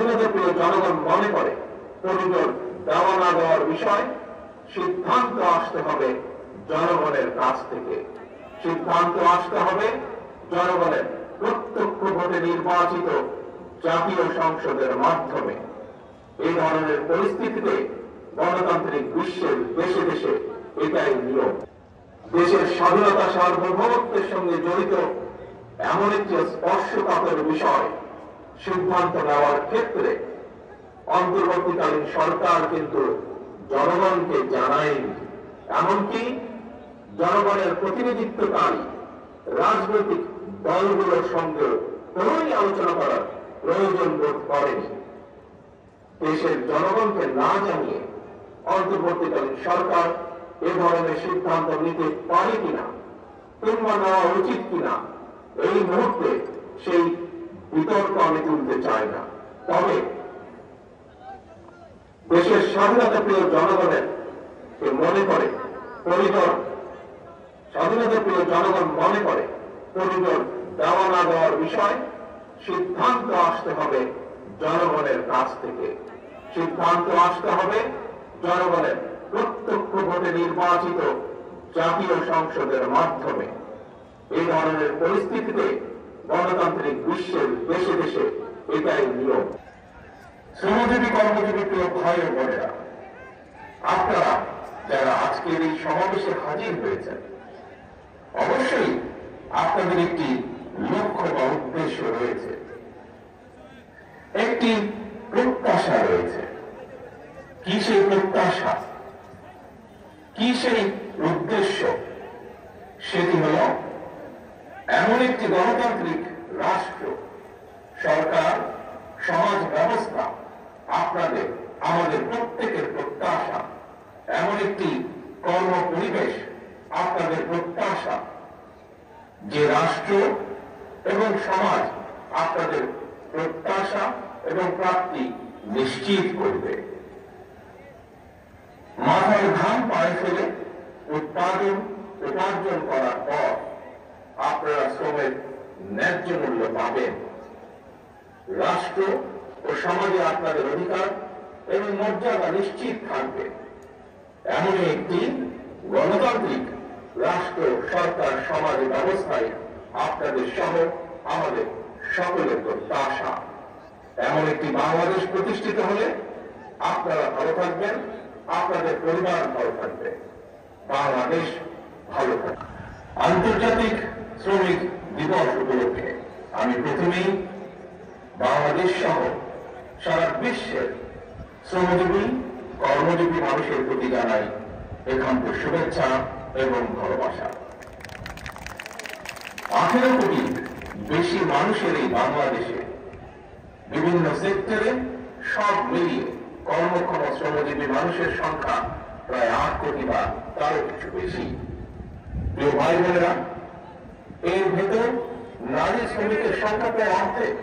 স্বাধীনতা প্রিয় জনগণ মনে করে করিডোর দেওয়া না দেওয়ার বিষয় সিদ্ধান্ত আসতে হবে জনগণের কাছ থেকে। সিদ্ধান্ত আসতে হবে জনগণের প্রত্যক্ষ ভোটে নির্বাচিত জাতীয় সংসদের মাধ্যমে। এই ধরনের পরিস্থিতিতে গণতান্ত্রিক বিশ্বের দেশে দেশে এটাই নিয়ম। দেশের স্বাধীনতা সার্বভৌমত্বের সঙ্গে জড়িত এমন একটি স্পর্শকাতর বিষয় সিদ্ধান্ত নেওয়ার ক্ষেত্রে অন্তর্বর্তীকালীন সরকার কিন্তু জনগণকে জানায়নি, এমনকি জনগণের প্রতিনিধিত্বকারী রাজনৈতিক দলগুলোর সঙ্গে কোনোই আলোচনা করার প্রয়োজন বোধ করেনি। দেশের জনগণকে না জানিয়ে অন্তর্বর্তীকালীন সরকার এ ধরনের সিদ্ধান্ত নিতে পারে কিনা কিংবা নেওয়া উচিত কিনা এই মুহূর্তে সেই বিতর্ক আমি তুলতে চাই না। তবে দেশের স্বাধীনতা প্রিয় জনগণের মনে করে করিডোর স্বাধীনতা প্রিয় জনগণ মনে করে করিডোর দেওয়া না দেওয়ার বিষয় সিদ্ধান্ত আসতে হবে জনগণের কাছ থেকে। সিদ্ধান্ত আসতে হবে জনগণের প্রত্যক্ষ ভোটে নির্বাচিত জাতীয় সংসদের মাধ্যমে। এই ধরনের পরিস্থিতিতে গণতান্ত্রিক বিশ্বের দেশে দেশে এটাই নিয়ম। শ্রমজীবী কর্মজীবী প্রিয় ভাই ও বোনেরা, আপনারা যারা আজকের এই সমাবেশে হাজির হয়েছেন, অবশ্যই আপনাদের একটি লক্ষ্য বা উদ্দেশ্য রয়েছে, একটি প্রত্যাশা রয়েছে। কি সেই প্রত্যাশা, কি সেই উদ্দেশ্য? সেটি হল এমন একটি গণতান্ত্রিক রাষ্ট্র, সরকার, সমাজ ব্যবস্থা, আপনাদের আমাদের প্রত্যেকের প্রত্যাশা, এমন একটি কর্ম পরিবেশ আপনাদের প্রত্যাশা, যে রাষ্ট্র এবং সমাজ আপনাদের প্রত্যাশা এবং প্রাপ্তি নিশ্চিত করবে। মাথায় ঘাম পায়ে ফেলে উপার্জন করার পর আপনারা শ্রমের ন্যায্য মূল্য পাবেন। রাষ্ট্র ও সমাজে আপনাদের অধিকার এবং মর্যাদা নিশ্চিত থাকবে। এমনই একটি গণতান্ত্রিক রাষ্ট্র, সরকার, সমাজ ব্যবস্থায় আপনাদের সহ আমাদের সকলের প্রত্যাশা। এমন একটি বাংলাদেশ প্রতিষ্ঠিত হলে আপনারা ভালো থাকবেন, আপনাদের পরিবার ভালো থাকবে, বাংলাদেশ ভালো থাকবে। আন্তর্জাতিক শ্রমিক দিবস উপলক্ষে আমি প্রথমেই বাংলাদেশ সহ সারা বিশ্বের শ্রমজীবী কর্মজীবী মানুষের প্রতি জানাই একান্ত শুভেচ্ছা এবং ভালোবাসা। 18 কোটির বেশি মানুষের এই বাংলাদেশে বিভিন্ন সেক্টরে সব মিলিয়ে কর্মক্ষম শ্রমজীবী মানুষের সংখ্যা প্রায় 8 কোটি বা তারও কিছু বেশি। প্রিয় ভাই বোনেরা, এর ভেতর নারী শ্রমিকের সংখ্যা প্রায় অর্ধেক।